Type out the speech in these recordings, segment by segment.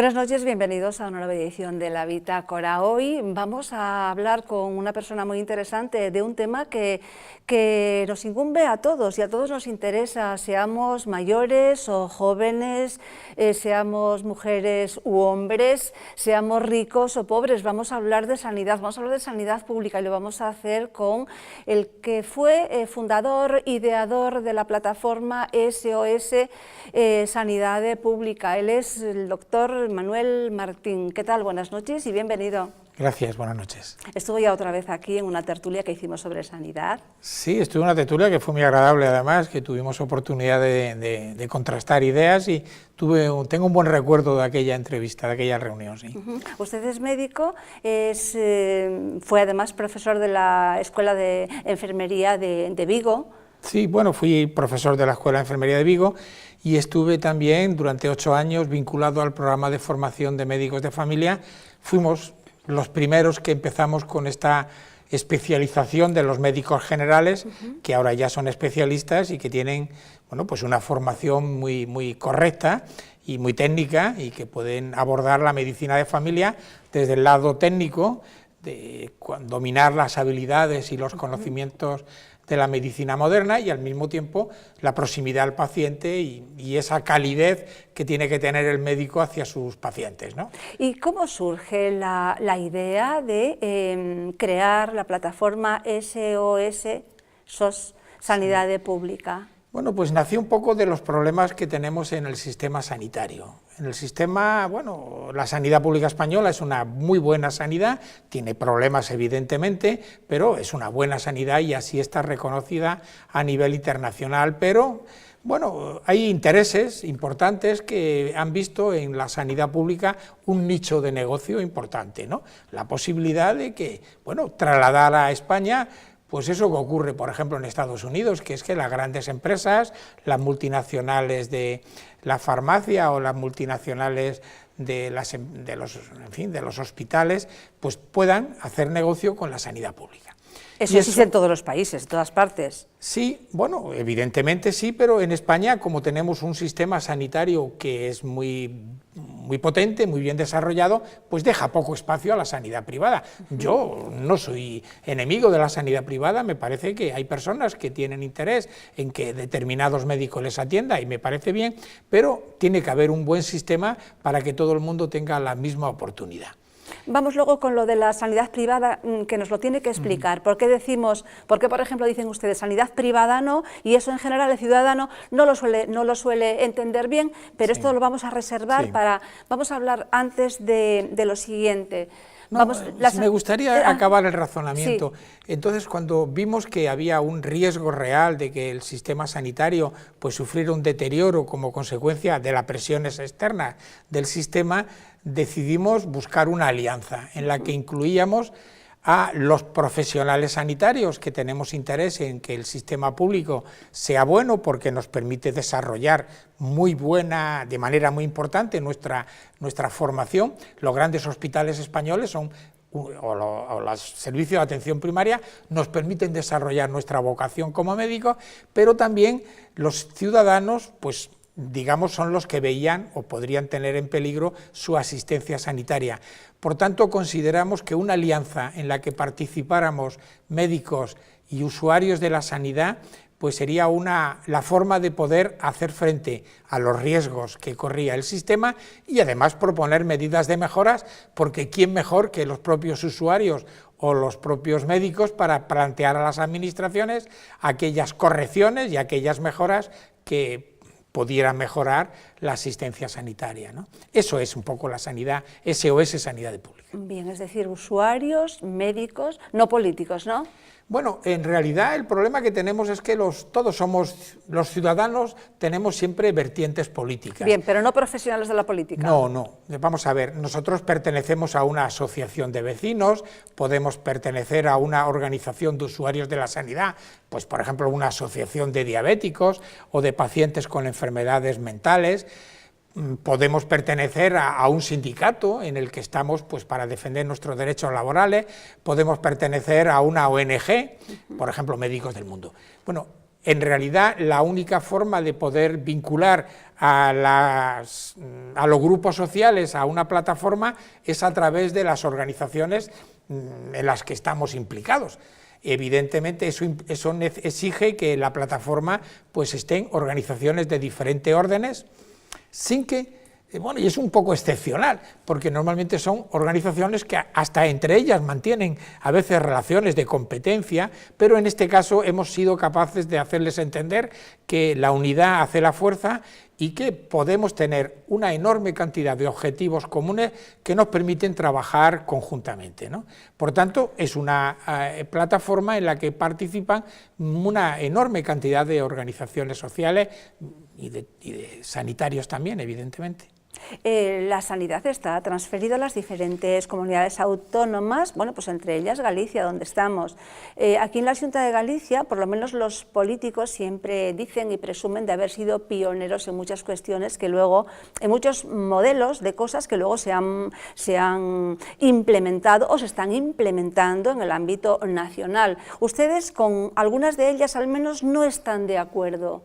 Buenas noches, bienvenidos a una nueva edición de La Bitácora. Hoy vamos a hablar con una persona muy interesante de un tema que nos incumbe a todos y a todos nos interesa, seamos mayores o jóvenes, seamos mujeres u hombres, seamos ricos o pobres. Vamos a hablar de sanidad, vamos a hablar de sanidad pública y lo vamos a hacer con el que fue fundador, ideador de la plataforma SOS Sanidad Pública. Él es el doctor Manuel Martín. ¿Qué tal? Buenas noches y bienvenido. Gracias, buenas noches. Estuvo ya otra vez aquí en una tertulia que hicimos sobre sanidad. Sí, estuve en una tertulia que fue muy agradable además, que tuvimos oportunidad de contrastar ideas y tengo un buen recuerdo de aquella entrevista, de aquella reunión. Sí. Usted es médico, fue además profesor de la Escuela de Enfermería de Vigo. Sí, bueno, fui profesor de la Escuela de Enfermería de Vigo y estuve también durante 8 años vinculado al programa de formación de médicos de familia. Fuimos los primeros que empezamos con esta especialización de los médicos generales, que ahora ya son especialistas y que tienen, bueno, pues una formación muy correcta y muy técnica y que pueden abordar la medicina de familia desde el lado técnico, de dominar las habilidades y los conocimientos de la medicina moderna y al mismo tiempo la proximidad al paciente y esa calidez que tiene que tener el médico hacia sus pacientes, ¿no? ¿Y cómo surge la idea de crear la plataforma SOS Sanidad Pública? Bueno, pues nació un poco de los problemas que tenemos en el sistema sanitario. En el sistema, bueno, la sanidad pública española es una muy buena sanidad, tiene problemas evidentemente, pero es una buena sanidad y así está reconocida a nivel internacional, pero bueno, hay intereses importantes que han visto en la sanidad pública un nicho de negocio importante, ¿no? La posibilidad de que, bueno, trasladar a España pues eso que ocurre, por ejemplo, en Estados Unidos, que es que las grandes empresas, las multinacionales de la farmacia o las multinacionales de los hospitales, pues puedan hacer negocio con la sanidad pública. Eso existe en todos los países, en todas partes. Sí, bueno, evidentemente sí, pero en España, como tenemos un sistema sanitario que es muy potente, muy bien desarrollado, pues deja poco espacio a la sanidad privada. Yo no soy enemigo de la sanidad privada, me parece que hay personas que tienen interés en que determinados médicos les atienda y me parece bien, pero tiene que haber un buen sistema para que todo el mundo tenga la misma oportunidad. Vamos luego con lo de la sanidad privada, que nos lo tiene que explicar. ¿Por qué por ejemplo, dicen ustedes sanidad privada no, y eso en general el ciudadano no lo suele entender bien, pero esto lo vamos a reservar vamos a hablar antes de lo siguiente. Me gustaría acabar el razonamiento. Sí. Entonces, cuando vimos que había un riesgo real de que el sistema sanitario pues sufriera un deterioro como consecuencia de las presiones externas del sistema, decidimos buscar una alianza en la que incluíamos a los profesionales sanitarios que tenemos interés en que el sistema público sea bueno porque nos permite desarrollar de manera muy importante nuestra formación. Los grandes hospitales españoles o los servicios de atención primaria nos permiten desarrollar nuestra vocación como médicos, pero también los ciudadanos, pues digamos, son los que veían o podrían tener en peligro su asistencia sanitaria. Por tanto, consideramos que una alianza en la que participáramos médicos y usuarios de la sanidad, pues sería la forma de poder hacer frente a los riesgos que corría el sistema y además proponer medidas de mejoras, porque ¿quién mejor que los propios usuarios o los propios médicos para plantear a las administraciones aquellas correcciones y aquellas mejoras que pudiera mejorar la asistencia sanitaria, ¿no? Eso es un poco la sanidad, SOS Sanidad Pública. Bien, es decir, usuarios, médicos, no políticos, ¿no? Bueno, en realidad el problema que tenemos es que todos somos, los ciudadanos tenemos siempre vertientes políticas. Bien, pero no profesionales de la política. No, vamos a ver, nosotros pertenecemos a una asociación de vecinos, podemos pertenecer a una organización de usuarios de la sanidad, pues por ejemplo una asociación de diabéticos o de pacientes con enfermedades mentales. Podemos pertenecer a un sindicato en el que estamos pues, para defender nuestros derechos laborales, podemos pertenecer a una ONG, por ejemplo, Médicos del Mundo. Bueno, En realidad, la única forma de poder vincular a los grupos sociales a una plataforma es a través de las organizaciones en las que estamos implicados. Evidentemente, eso exige que en la plataforma pues estén organizaciones de diferentes órdenes, sin que, bueno, y es un poco excepcional, porque normalmente son organizaciones que hasta entre ellas mantienen a veces relaciones de competencia, pero en este caso hemos sido capaces de hacerles entender que la unidad hace la fuerza y que podemos tener una enorme cantidad de objetivos comunes que nos permiten trabajar conjuntamente, ¿no? Por tanto, es una plataforma en la que participan una enorme cantidad de organizaciones sociales y de sanitarios también, evidentemente. La sanidad está transferida a las diferentes comunidades autónomas, bueno, pues entre ellas Galicia, donde estamos. Aquí en la Xunta de Galicia, por lo menos los políticos siempre dicen y presumen de haber sido pioneros en muchas cuestiones que luego, en muchos modelos de cosas que luego se han implementado o se están implementando en el ámbito nacional. Ustedes con algunas de ellas al menos no están de acuerdo.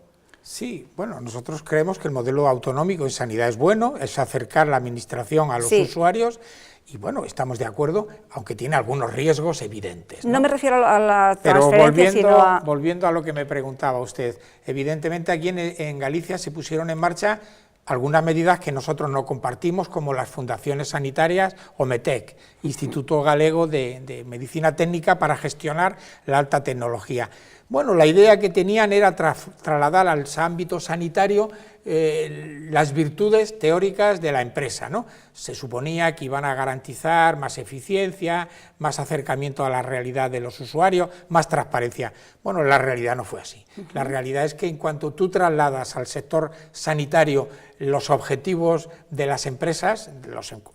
Sí, bueno, nosotros creemos que el modelo autonómico en sanidad es bueno, es acercar la administración a los usuarios y bueno, estamos de acuerdo, aunque tiene algunos riesgos evidentes. No me refiero a la transferencia, sino a... Volviendo a lo que me preguntaba usted, evidentemente aquí en Galicia se pusieron en marcha algunas medidas que nosotros no compartimos, como las fundaciones sanitarias o METEC, Instituto Galego de Medicina Técnica para gestionar la alta tecnología. Bueno, la idea que tenían era trasladar al ámbito sanitario las virtudes teóricas de la empresa, ¿no? Se suponía que iban a garantizar más eficiencia, más acercamiento a la realidad de los usuarios, más transparencia. Bueno, la realidad no fue así. La realidad es que en cuanto tú trasladas al sector sanitario los objetivos de las empresas,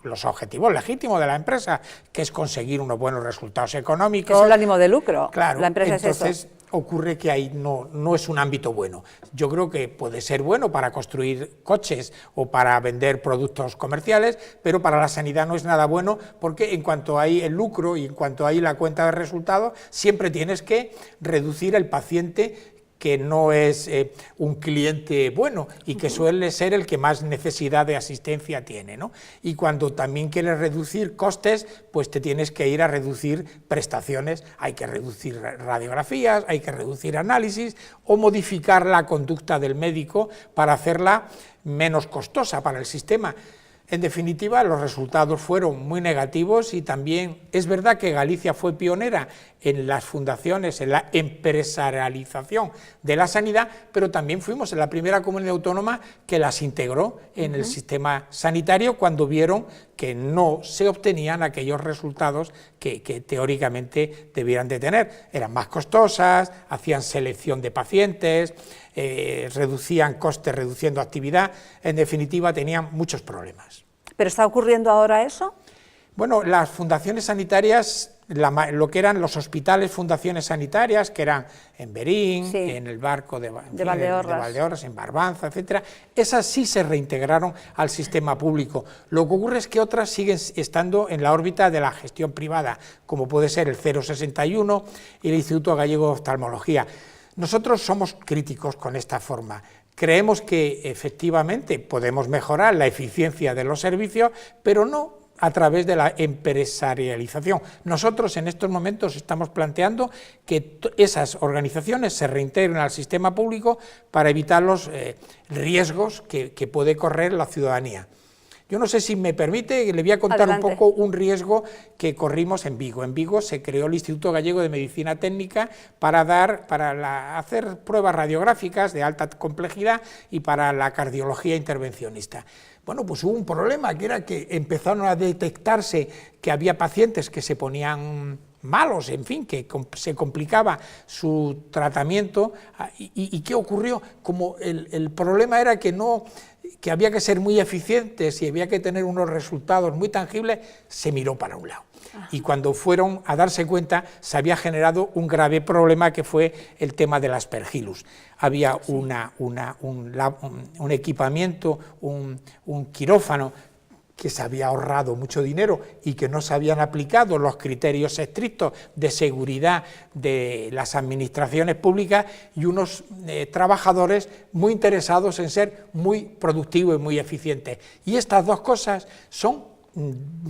los objetivos legítimos de la empresa, que es conseguir unos buenos resultados económicos... Es el ánimo de lucro, claro, la empresa entonces, es eso. Ocurre que ahí no es un ámbito bueno. Yo creo que puede ser bueno para construir coches o para vender productos comerciales, pero para la sanidad no es nada bueno, porque en cuanto hay el lucro y en cuanto hay la cuenta de resultados, siempre tienes que reducir el paciente que no es un cliente bueno y que suele ser el que más necesidad de asistencia tiene, ¿no? Y cuando también quieres reducir costes, pues te tienes que ir a reducir prestaciones, hay que reducir radiografías, hay que reducir análisis o modificar la conducta del médico para hacerla menos costosa para el sistema. En definitiva, los resultados fueron muy negativos y también es verdad que Galicia fue pionera en las fundaciones, en la empresarialización de la sanidad, pero también fuimos la primera comunidad autónoma que las integró en el sistema sanitario cuando vieron que no se obtenían aquellos resultados que teóricamente debieran de tener. Eran más costosas, hacían selección de pacientes, reducían costes reduciendo actividad, en definitiva tenían muchos problemas. ¿Pero está ocurriendo ahora eso? Bueno, las fundaciones sanitarias, lo que eran los hospitales fundaciones sanitarias, que eran en Berín, en el Barco de Valdeorras, en Barbanza, etcétera, esas sí se reintegraron al sistema público. Lo que ocurre es que otras siguen estando en la órbita de la gestión privada, como puede ser el 061 y el Instituto Gallego de Oftalmología. Nosotros somos críticos con esta forma. Creemos que efectivamente podemos mejorar la eficiencia de los servicios, pero no a través de la empresarialización. Nosotros en estos momentos estamos planteando que esas organizaciones se reintegren al sistema público para evitar los riesgos que puede correr la ciudadanía. Yo no sé si me permite, le voy a contar un poco un riesgo que corrimos en Vigo. En Vigo se creó el Instituto Gallego de Medicina Técnica para hacer pruebas radiográficas de alta complejidad y para la cardiología intervencionista. Bueno, pues hubo un problema, que era que empezaron a detectarse que había pacientes que se ponían malos, en fin, que se complicaba su tratamiento. ¿Y qué ocurrió? Como el problema era que había que ser muy eficientes y había que tener unos resultados muy tangibles, se miró para un lado. Y cuando fueron a darse cuenta, se había generado un grave problema que fue el tema del aspergillus. Había un equipamiento, un quirófano que se había ahorrado mucho dinero y que no se habían aplicado los criterios estrictos de seguridad de las administraciones públicas, y unos trabajadores muy interesados en ser muy productivos y muy eficientes. Y estas dos cosas son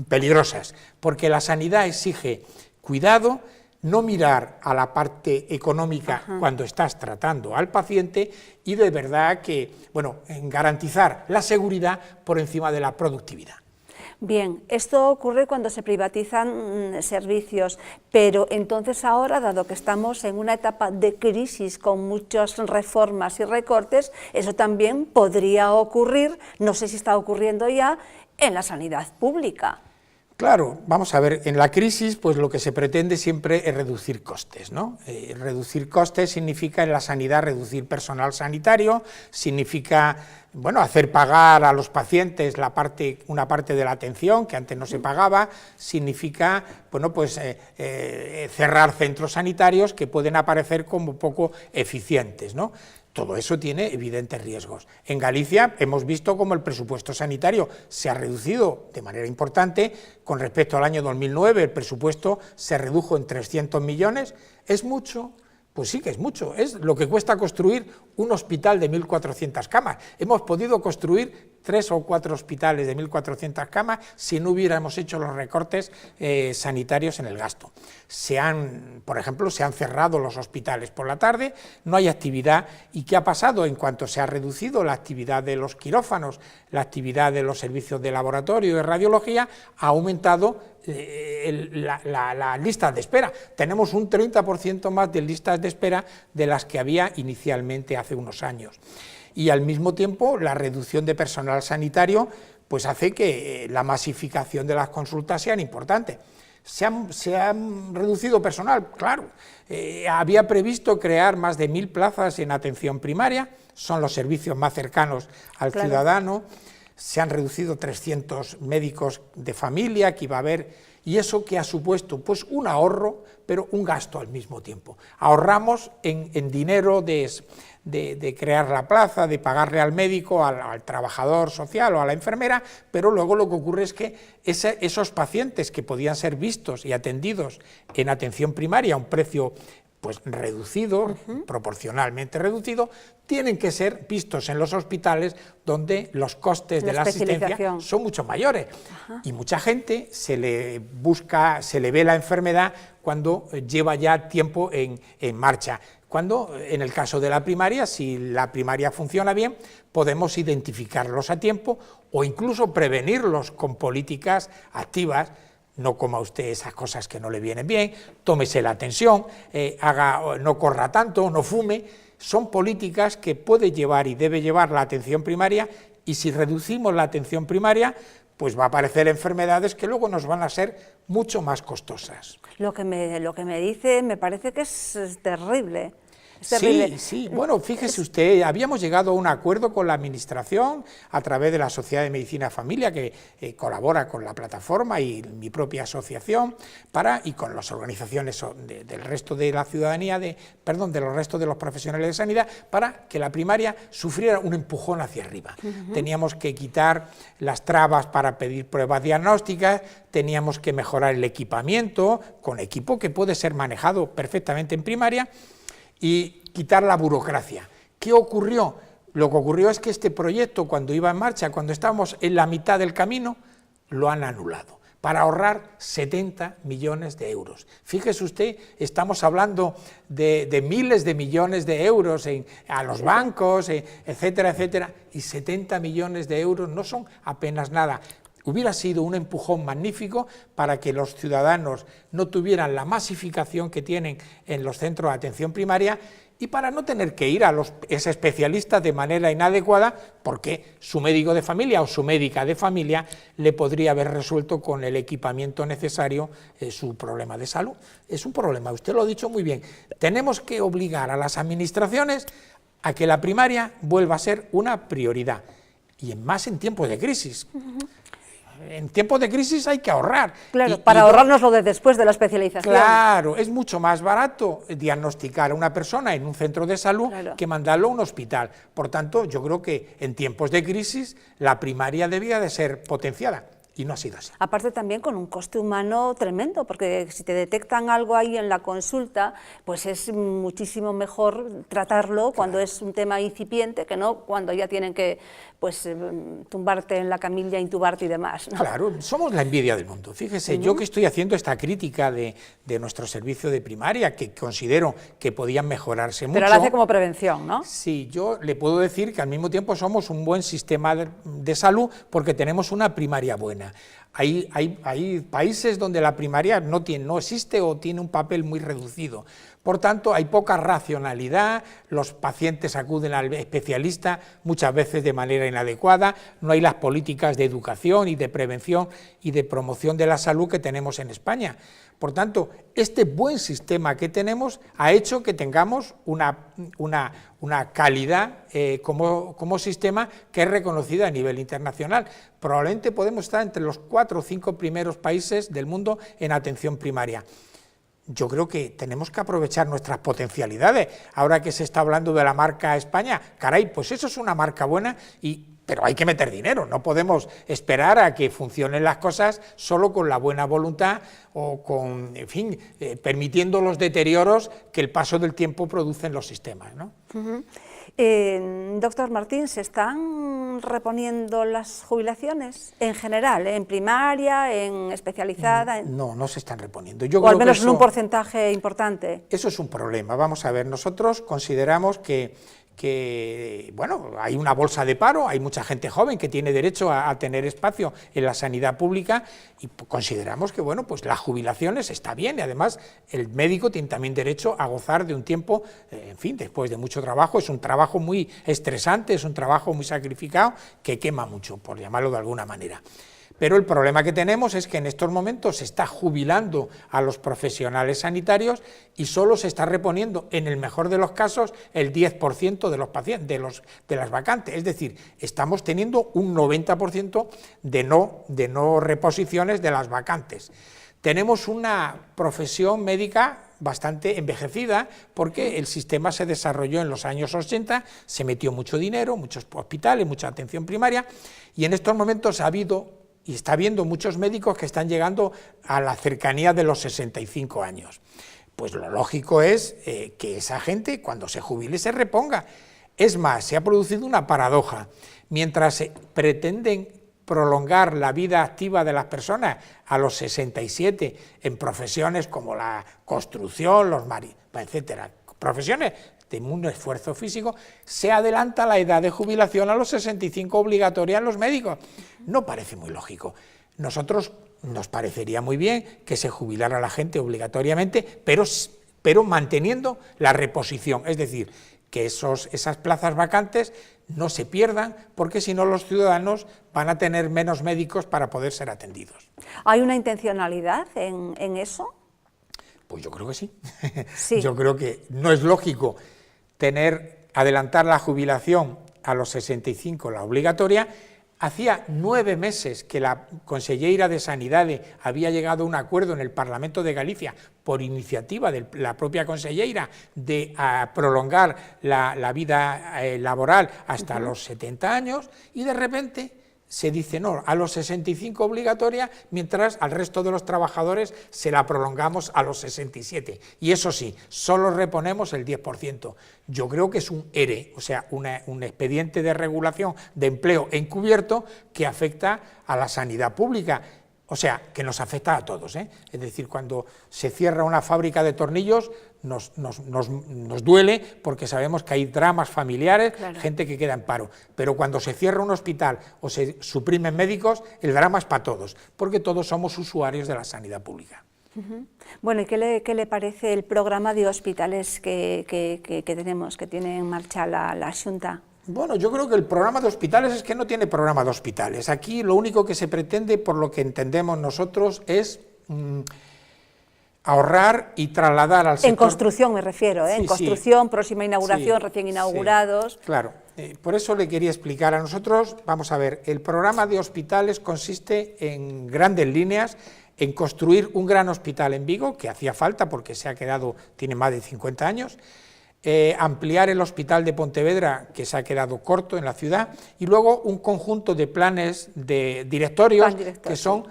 peligrosas, porque la sanidad exige cuidado, no mirar a la parte económica cuando estás tratando al paciente, y de verdad que, bueno, garantizar la seguridad por encima de la productividad. Bien, esto ocurre cuando se privatizan servicios, pero entonces ahora, dado que estamos en una etapa de crisis con muchas reformas y recortes, eso también podría ocurrir, no sé si está ocurriendo ya, en la sanidad pública. Claro, vamos a ver, en la crisis pues lo que se pretende siempre es reducir costes, ¿no? Reducir costes significa en la sanidad reducir personal sanitario, significa, bueno, hacer pagar a los pacientes una parte de la atención que antes no se pagaba, significa, bueno, pues cerrar centros sanitarios que pueden aparecer como poco eficientes, ¿no? Todo eso tiene evidentes riesgos. En Galicia hemos visto cómo el presupuesto sanitario se ha reducido de manera importante. Con respecto al año 2009, el presupuesto se redujo en 300 millones. ¿Es mucho? Pues sí que es mucho. Es lo que cuesta construir un hospital de 1.400 camas. Hemos podido construir 3 o 4 hospitales de 1.400 camas si no hubiéramos hecho los recortes sanitarios en el gasto. Por ejemplo, se han cerrado los hospitales por la tarde, no hay actividad. ¿Y qué ha pasado? En cuanto se ha reducido la actividad de los quirófanos, la actividad de los servicios de laboratorio y de radiología, ha aumentado las listas de espera. Tenemos un 30% más de listas de espera de las que había inicialmente hace unos años. Y al mismo tiempo la reducción de personal sanitario pues hace que la masificación de las consultas sean importantes. Se han reducido personal, claro. Había previsto crear más de 1.000 plazas en atención primaria, son los servicios más cercanos al ciudadano. Se han reducido 300 médicos de familia que iba a haber, y eso que ha supuesto pues un ahorro, pero un gasto al mismo tiempo. Ahorramos en dinero de crear la plaza, de pagarle al médico, al trabajador social o a la enfermera, pero luego lo que ocurre es que esos pacientes que podían ser vistos y atendidos en atención primaria a un precio pues reducido, proporcionalmente reducido, tienen que ser vistos en los hospitales donde los costes de la asistencia son mucho mayores. Y mucha gente se le ve la enfermedad cuando lleva ya tiempo en marcha. Cuando, en el caso de la primaria, si la primaria funciona bien, podemos identificarlos a tiempo o incluso prevenirlos con políticas activas. No coma usted esas cosas que no le vienen bien, tómese la tensión, no corra tanto, no fume. Son políticas que puede llevar y debe llevar la atención primaria, y si reducimos la atención primaria, pues va a aparecer enfermedades que luego nos van a ser mucho más costosas. Lo que me dice me parece que es terrible. Sí, bueno, fíjese usted, habíamos llegado a un acuerdo con la Administración a través de la Sociedad de Medicina Familia, que colabora con la plataforma y mi propia asociación, y con las organizaciones del resto de la ciudadanía, del resto de los profesionales de sanidad, para que la primaria sufriera un empujón hacia arriba. Teníamos que quitar las trabas para pedir pruebas diagnósticas, teníamos que mejorar el equipamiento, con equipo que puede ser manejado perfectamente en primaria, y quitar la burocracia. ¿Qué ocurrió? Lo que ocurrió es que este proyecto, cuando iba en marcha, cuando estábamos en la mitad del camino, lo han anulado, para ahorrar 70 millones de euros. Fíjese usted, estamos hablando de miles de millones de euros a los bancos, etcétera, etcétera, y 70 millones de euros no son apenas nada. Hubiera sido un empujón magnífico para que los ciudadanos no tuvieran la masificación que tienen en los centros de atención primaria, y para no tener que ir a los especialistas de manera inadecuada, porque su médico de familia o su médica de familia le podría haber resuelto con el equipamiento necesario su problema de salud. Es un problema, usted lo ha dicho muy bien. Tenemos que obligar a las administraciones a que la primaria vuelva a ser una prioridad, y más en tiempos de crisis. En tiempos de crisis hay que ahorrar. Claro, para ahorrarnos lo de después de la especialización. Claro, es mucho más barato diagnosticar a una persona en un centro de salud que mandarlo a un hospital. Por tanto, yo creo que en tiempos de crisis la primaria debía de ser potenciada. y no ha sido así. Aparte también con un coste humano tremendo, porque si te detectan algo ahí en la consulta, pues es muchísimo mejor tratarlo cuando es un tema incipiente que no cuando ya tienen que pues tumbarte en la camilla, intubarte y demás, ¿no? Claro, somos la envidia del mundo. Fíjese, yo que estoy haciendo esta crítica de nuestro servicio de primaria, que considero que podían mejorarse mucho. Pero lo hace como prevención, ¿no? Sí, yo le puedo decir que al mismo tiempo somos un buen sistema de salud porque tenemos una primaria buena. Hay países donde la primaria no existe o tiene un papel muy reducido. Por tanto, hay poca racionalidad, los pacientes acuden al especialista muchas veces de manera inadecuada, no hay las políticas de educación y de prevención y de promoción de la salud que tenemos en España. Por tanto, este buen sistema que tenemos ha hecho que tengamos una calidad como sistema que es reconocida a nivel internacional. Probablemente podemos estar entre los 4 o 5 primeros países del mundo en atención primaria. Yo creo que tenemos que aprovechar nuestras potencialidades. Ahora que se está hablando de la marca España, caray, pues eso es una marca buena, pero hay que meter dinero, no podemos esperar a que funcionen las cosas solo con la buena voluntad o con, en fin, permitiendo los deterioros que el paso del tiempo produce en los sistemas, ¿no? Doctor Martín, ¿se están reponiendo las jubilaciones en general, en primaria, en especializada? No se están reponiendo. O al menos en un porcentaje importante. Eso es un problema. Vamos a ver, nosotros consideramos que bueno, hay una bolsa de paro, hay mucha gente joven que tiene derecho a tener espacio en la sanidad pública y consideramos que, bueno, pues las jubilaciones está bien y además el médico tiene también derecho a gozar de un tiempo, en fin, después de mucho trabajo, es un trabajo muy estresante, es un trabajo muy sacrificado que quema mucho, por llamarlo de alguna manera. Pero el problema que tenemos es que en estos momentos se está jubilando a los profesionales sanitarios y solo se está reponiendo, en el mejor de los casos, el 10% de los pacientes, de las vacantes. Es decir, estamos teniendo un 90% de no reposiciones de las vacantes. Tenemos una profesión médica bastante envejecida porque el sistema se desarrolló en los años 80, se metió mucho dinero, muchos hospitales, mucha atención primaria y en estos momentos ha habido y está habiendo muchos médicos que están llegando a la cercanía de los 65 años. Pues lo lógico es que esa gente, cuando se jubile, se reponga. Es más, se ha producido una paradoja. Mientras se pretenden prolongar la vida activa de las personas a los 67 en profesiones como la construcción, los etcétera, profesiones de un esfuerzo físico, se adelanta la edad de jubilación a los 65 obligatoria en los médicos. No parece muy lógico. Nosotros nos parecería muy bien que se jubilara la gente obligatoriamente, pero manteniendo la reposición, es decir, que esas plazas vacantes no se pierdan, porque si no los ciudadanos van a tener menos médicos para poder ser atendidos. ¿Hay una intencionalidad en eso? Pues yo creo que sí. Sí. Yo creo que no es lógico adelantar la jubilación a los 65, la obligatoria. Hacía 9 meses que la consellera de Sanidade había llegado a un acuerdo en el Parlamento de Galicia, por iniciativa de la propia consellera, de prolongar la vida laboral hasta los 70 años, y de repente se dice no, a los 65 obligatoria, mientras al resto de los trabajadores se la prolongamos a los 67. Y eso sí, solo reponemos el 10%. Yo creo que es un ERE, o sea, un expediente de regulación de empleo encubierto que afecta a la sanidad pública. O sea, que nos afecta a todos, ¿eh? Es decir, cuando se cierra una fábrica de tornillos, nos duele porque sabemos que hay dramas familiares, claro, gente que queda en paro. Pero cuando se cierra un hospital o se suprimen médicos, el drama es para todos, porque todos somos usuarios de la sanidad pública. Bueno, ¿y qué le parece el programa de hospitales que tenemos, que tiene en marcha la Xunta? Bueno, yo creo que el programa de hospitales es que no tiene programa de hospitales. Aquí lo único que se pretende, por lo que entendemos nosotros, es ahorrar y trasladar al sector... En construcción me refiero, ¿eh? Sí, en construcción, sí, próxima inauguración, sí, recién inaugurados... Sí, claro, por eso le quería explicar a nosotros, vamos a ver, el programa de hospitales consiste en grandes líneas en construir un gran hospital en Vigo, que hacía falta porque se ha quedado, tiene más de 50 años, ampliar el hospital de Pontevedra, que se ha quedado corto en la ciudad, y luego un conjunto de planes de directorios, que son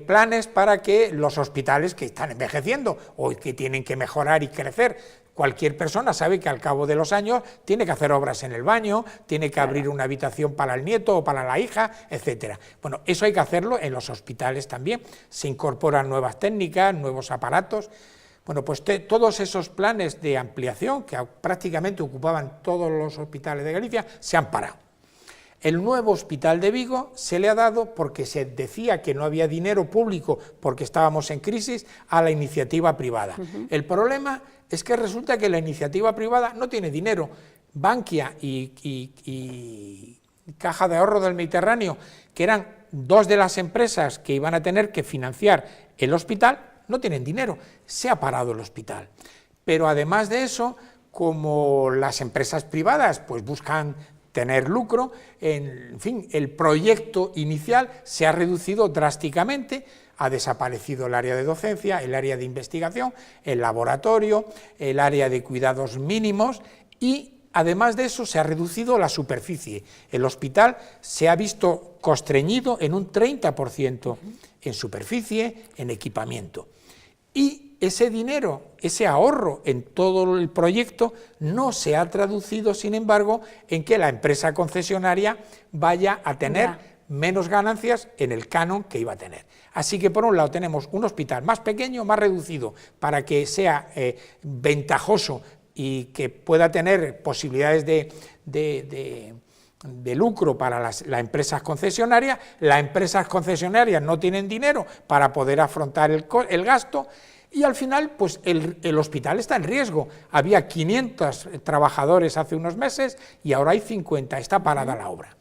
planes para que los hospitales que están envejeciendo o que tienen que mejorar y crecer, cualquier persona sabe que al cabo de los años tiene que hacer obras en el baño, tiene que abrir una habitación para el nieto o para la hija, etcétera. Bueno, eso hay que hacerlo en los hospitales también, se incorporan nuevas técnicas, nuevos aparatos. Bueno, pues todos esos planes de ampliación que prácticamente ocupaban todos los hospitales de Galicia se han parado. El nuevo hospital de Vigo se le ha dado, porque se decía que no había dinero público porque estábamos en crisis, a la iniciativa privada. El problema es que resulta que la iniciativa privada no tiene dinero. Bankia y Caja de Ahorro del Mediterráneo, que eran dos de las empresas que iban a tener que financiar el hospital, no tienen dinero, se ha parado el hospital. Pero además de eso, como las empresas privadas pues buscan tener lucro, en fin, el proyecto inicial se ha reducido drásticamente, ha desaparecido el área de docencia, el área de investigación, el laboratorio, el área de cuidados mínimos y además de eso se ha reducido la superficie. El hospital se ha visto constreñido en un 30% en superficie, en equipamiento. Y ese dinero, ese ahorro en todo el proyecto no se ha traducido, sin embargo, en que la empresa concesionaria vaya a tener menos ganancias en el canon que iba a tener. Así que por un lado tenemos un hospital más pequeño, más reducido, para que sea ventajoso y que pueda tener posibilidades de lucro para las empresas concesionarias. Las empresas concesionarias no tienen dinero para poder afrontar el gasto y al final pues el hospital está en riesgo. Había 500 trabajadores hace unos meses y ahora hay 50, está parada la obra.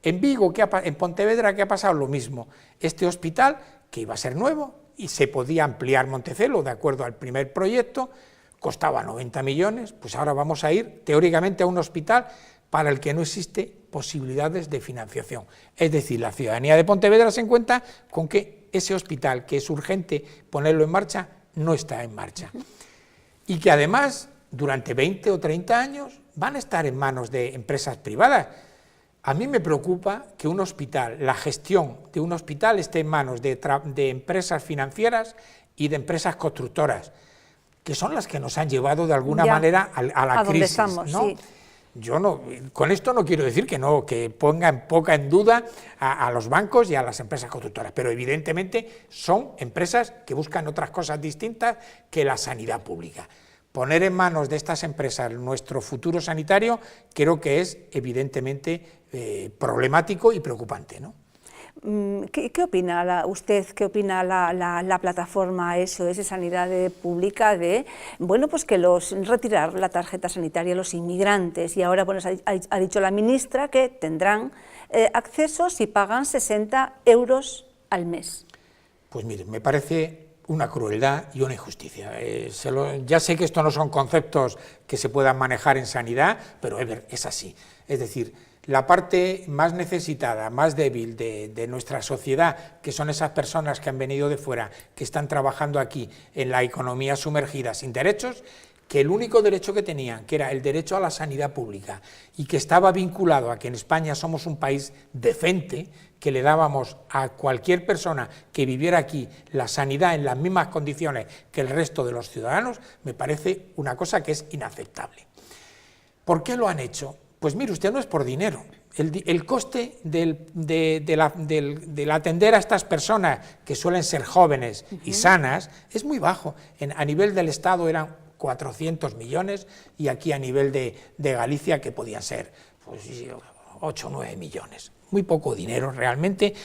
En Vigo, en Pontevedra, ¿qué ha pasado? Lo mismo. Este hospital, que iba a ser nuevo y se podía ampliar Montecelo de acuerdo al primer proyecto, costaba 90 millones, pues ahora vamos a ir teóricamente a un hospital para el que no existe posibilidades de financiación. Es decir, la ciudadanía de Pontevedra se encuentra con que ese hospital, que es urgente ponerlo en marcha, no está en marcha. Y que además, durante 20 o 30 años, van a estar en manos de empresas privadas. A mí me preocupa que un hospital, la gestión de un hospital esté en manos de empresas financieras y de empresas constructoras, que son las que nos han llevado de alguna manera a la crisis, estamos, ¿no? Sí. Yo no, con esto no quiero decir que ponga en duda a los bancos y a las empresas constructoras, pero evidentemente son empresas que buscan otras cosas distintas que la sanidad pública. Poner en manos de estas empresas nuestro futuro sanitario creo que es evidentemente problemático y preocupante, ¿no? ¿Qué opina usted, qué opina la plataforma ESO, Sanidad Pública, de bueno, pues que retirar la tarjeta sanitaria a los inmigrantes? Y ahora bueno, ha dicho la ministra que tendrán acceso si pagan 60 euros al mes. Pues mire, me parece una crueldad y una injusticia. Ya sé que estos no son conceptos que se puedan manejar en sanidad, pero es así. Es decir, la parte más necesitada, más débil de nuestra sociedad, que son esas personas que han venido de fuera, que están trabajando aquí en la economía sumergida sin derechos, que el único derecho que tenían, que era el derecho a la sanidad pública, y que estaba vinculado a que en España somos un país decente, que le dábamos a cualquier persona que viviera aquí la sanidad en las mismas condiciones que el resto de los ciudadanos, me parece una cosa que es inaceptable. ¿Por qué lo han hecho? Pues mire usted, no es por dinero. El coste del atender a estas personas, que suelen ser jóvenes y sanas, es muy bajo. A nivel del Estado eran 400 millones y aquí a nivel de Galicia, que podían ser pues, 8 o 9 millones. Muy poco dinero realmente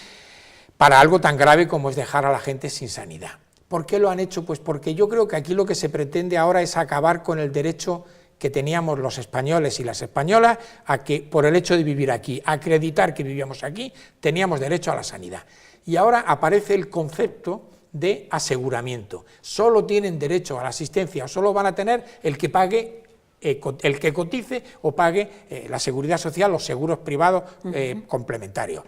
para algo tan grave como es dejar a la gente sin sanidad. ¿Por qué lo han hecho? Pues porque yo creo que aquí lo que se pretende ahora es acabar con el derecho que teníamos los españoles y las españolas a que, por el hecho de vivir aquí, acreditar que vivíamos aquí, teníamos derecho a la sanidad. Y ahora aparece el concepto de aseguramiento. Solo tienen derecho a la asistencia, o solo van a tener el que pague, el que cotice o pague la seguridad social, los seguros privados complementarios.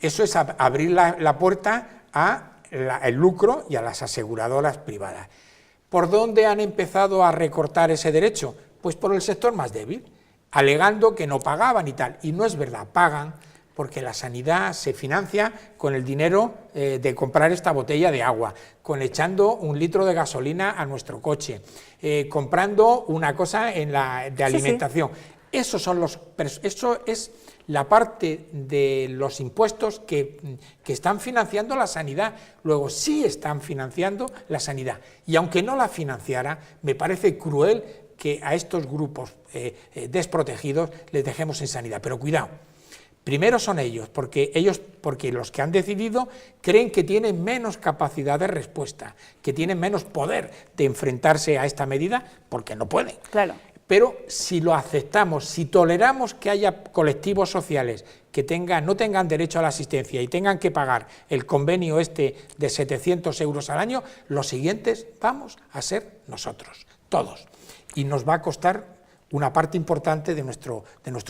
Eso es abrir la puerta al lucro y a las aseguradoras privadas. ¿Por dónde han empezado a recortar ese derecho? Pues por el sector más débil, alegando que no pagaban y tal, y no es verdad, pagan, porque la sanidad se financia con el dinero de comprar esta botella de agua, con echando 1 litro de gasolina a nuestro coche, comprando una cosa de alimentación. Sí. Eso es la parte de los impuestos que están financiando la sanidad. Luego sí están financiando la sanidad, y aunque no la financiara, me parece cruel que a estos grupos desprotegidos les dejemos sin sanidad. Pero cuidado, primero son ellos, porque los que han decidido creen que tienen menos capacidad de respuesta, que tienen menos poder de enfrentarse a esta medida, porque no pueden. Claro. Pero si lo aceptamos, si toleramos que haya colectivos sociales que no tengan derecho a la asistencia y tengan que pagar el convenio de 700 euros al año, los siguientes vamos a ser nosotros, todos. Y nos va a costar una parte importante de nuestro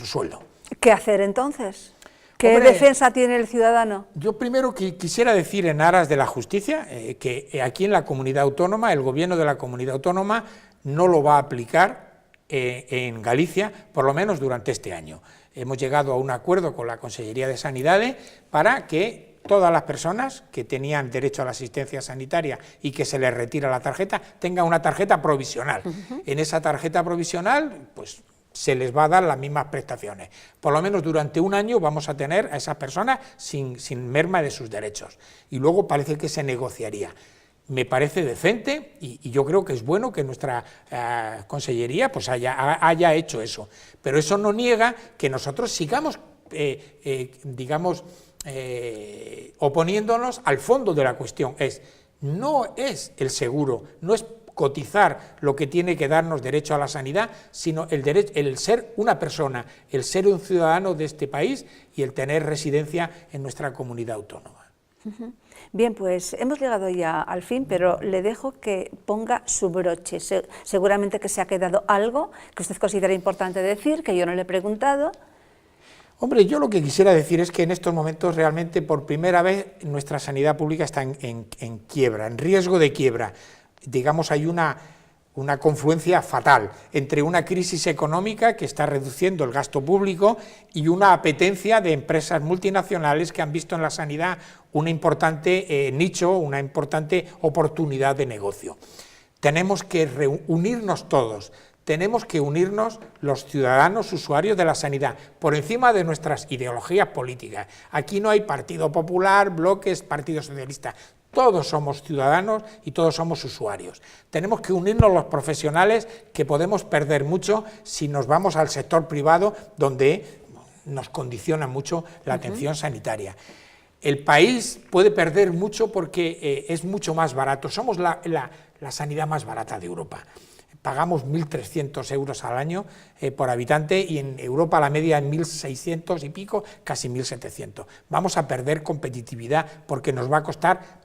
sueldo. ¿Qué hacer entonces? ¿Qué defensa tiene el ciudadano? Yo primero quisiera decir, en aras de la justicia, que aquí en la comunidad autónoma, el gobierno de la comunidad autónoma no lo va a aplicar en Galicia, por lo menos durante este año. Hemos llegado a un acuerdo con la Consellería de Sanidad para que todas las personas que tenían derecho a la asistencia sanitaria y que se les retira la tarjeta, tengan una tarjeta provisional. En esa tarjeta provisional, pues se les va a dar las mismas prestaciones. Por lo menos durante un año vamos a tener a esas personas sin merma de sus derechos. Y luego parece que se negociaría. Me parece decente y yo creo que es bueno que nuestra consellería pues haya hecho eso. Pero eso no niega que nosotros sigamos, oponiéndonos al fondo de la cuestión. No es el seguro, no es cotizar lo que tiene que darnos derecho a la sanidad, sino el ser una persona, el ser un ciudadano de este país y el tener residencia en nuestra comunidad autónoma. Bien, pues hemos llegado ya al fin, pero le dejo que ponga su broche. Seguramente que se ha quedado algo que usted considera importante decir, que yo no le he preguntado. Hombre, yo lo que quisiera decir es que en estos momentos realmente por primera vez nuestra sanidad pública está en quiebra, en riesgo de quiebra. Digamos, hay una confluencia fatal entre una crisis económica que está reduciendo el gasto público y una apetencia de empresas multinacionales que han visto en la sanidad un importante nicho, una importante oportunidad de negocio. Tenemos que unirnos todos, tenemos que unirnos los ciudadanos usuarios de la sanidad, por encima de nuestras ideologías políticas. Aquí no hay Partido Popular, bloques, Partido Socialista. Todos somos ciudadanos y todos somos usuarios. Tenemos que unirnos los profesionales, que podemos perder mucho si nos vamos al sector privado, donde nos condiciona mucho la atención sanitaria. El país puede perder mucho porque es mucho más barato. Somos la sanidad más barata de Europa. Pagamos 1.300 euros al año por habitante y en Europa la media es 1.600 y pico, casi 1.700. Vamos a perder competitividad porque nos va a costar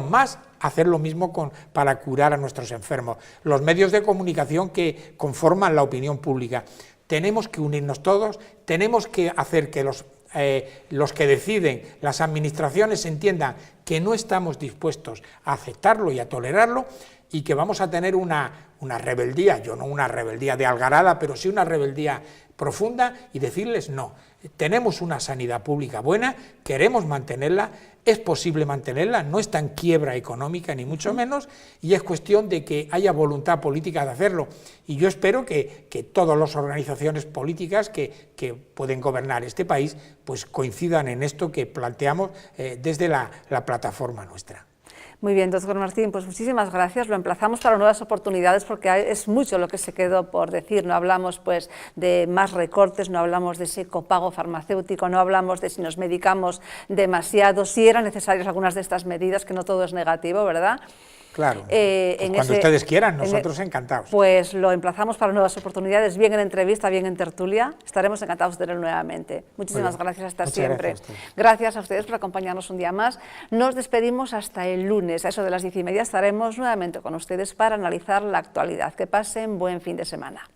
más hacer lo mismo para curar a nuestros enfermos. Los medios de comunicación que conforman la opinión pública. Tenemos que unirnos todos, tenemos que hacer que los que deciden, las administraciones, entiendan que no estamos dispuestos a aceptarlo y a tolerarlo y que vamos a tener una rebeldía, yo no una rebeldía de algarada, pero sí una rebeldía profunda y decirles no. Tenemos una sanidad pública buena, queremos mantenerla, es posible mantenerla, no está en quiebra económica ni mucho menos, y es cuestión de que haya voluntad política de hacerlo. Y yo espero que todas las organizaciones políticas que pueden gobernar este país pues coincidan en esto que planteamos desde la plataforma nuestra. Muy bien, doctor Martín, pues muchísimas gracias. Lo emplazamos para nuevas oportunidades porque es mucho lo que se quedó por decir. No hablamos pues de más recortes, no hablamos de ese copago farmacéutico, no hablamos de si nos medicamos demasiado, si eran necesarias algunas de estas medidas, que no todo es negativo, ¿verdad? Claro, cuando ustedes quieran, nosotros encantados. Pues lo emplazamos para nuevas oportunidades, bien en entrevista, bien en tertulia, estaremos encantados de tenerlo nuevamente. Muchísimas gracias, hasta siempre. Gracias a ustedes por acompañarnos un día más. Nos despedimos hasta el lunes, a eso de las 10:30 estaremos nuevamente con ustedes para analizar la actualidad. Que pasen buen fin de semana.